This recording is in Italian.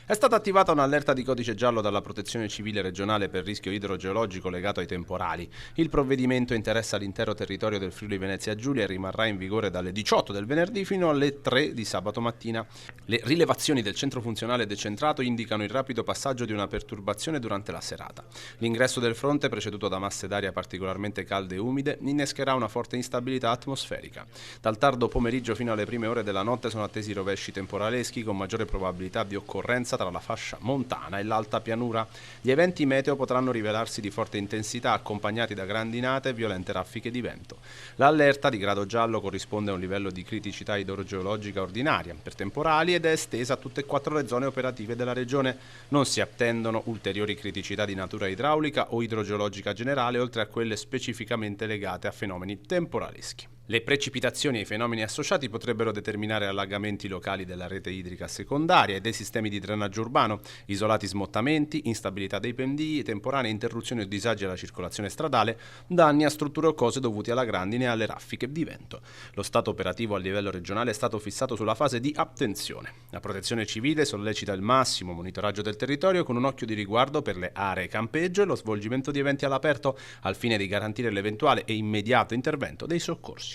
È stata attivata un'allerta di codice giallo dalla Protezione Civile regionale per rischio idrogeologico legato ai temporali. Il provvedimento interessa l'intero territorio del Friuli Venezia Giulia e rimarrà in vigore dalle 18 del venerdì fino alle 3 di sabato mattina. Le rilevazioni del centro funzionale decentrato indicano il rapido passaggio di una perturbazione durante la serata. L'ingresso del fronte, preceduto da masse d'aria particolarmente calde e umide, innescherà una forte instabilità atmosferica. Dal tardo pomeriggio fino alle prime ore della notte sono attesi rovesci temporaleschi con maggiore probabilità di occorrenza tra la fascia montana e l'alta pianura. Gli eventi meteo potranno rivelarsi di forte intensità, accompagnati da grandinate e violente raffiche di vento. L'allerta di grado giallo corrisponde a un livello di criticità idrogeologica ordinaria per temporali ed è estesa a tutte e 4 le zone operative della regione. Non si attendono ulteriori criticità di natura idraulica o idrogeologica generale, oltre a quelle specificamente legate a fenomeni temporaleschi. Le precipitazioni e i fenomeni associati potrebbero determinare allagamenti locali della rete idrica secondaria e dei sistemi di drenaggio urbano, isolati smottamenti, instabilità dei pendii, temporanee interruzioni o disagi alla circolazione stradale, danni a strutture o cose dovuti alla grandine e alle raffiche di vento. Lo stato operativo a livello regionale è stato fissato sulla fase di attenzione. La Protezione Civile sollecita il massimo monitoraggio del territorio con un occhio di riguardo per le aree campeggio e lo svolgimento di eventi all'aperto al fine di garantire l'eventuale e immediato intervento dei soccorsi.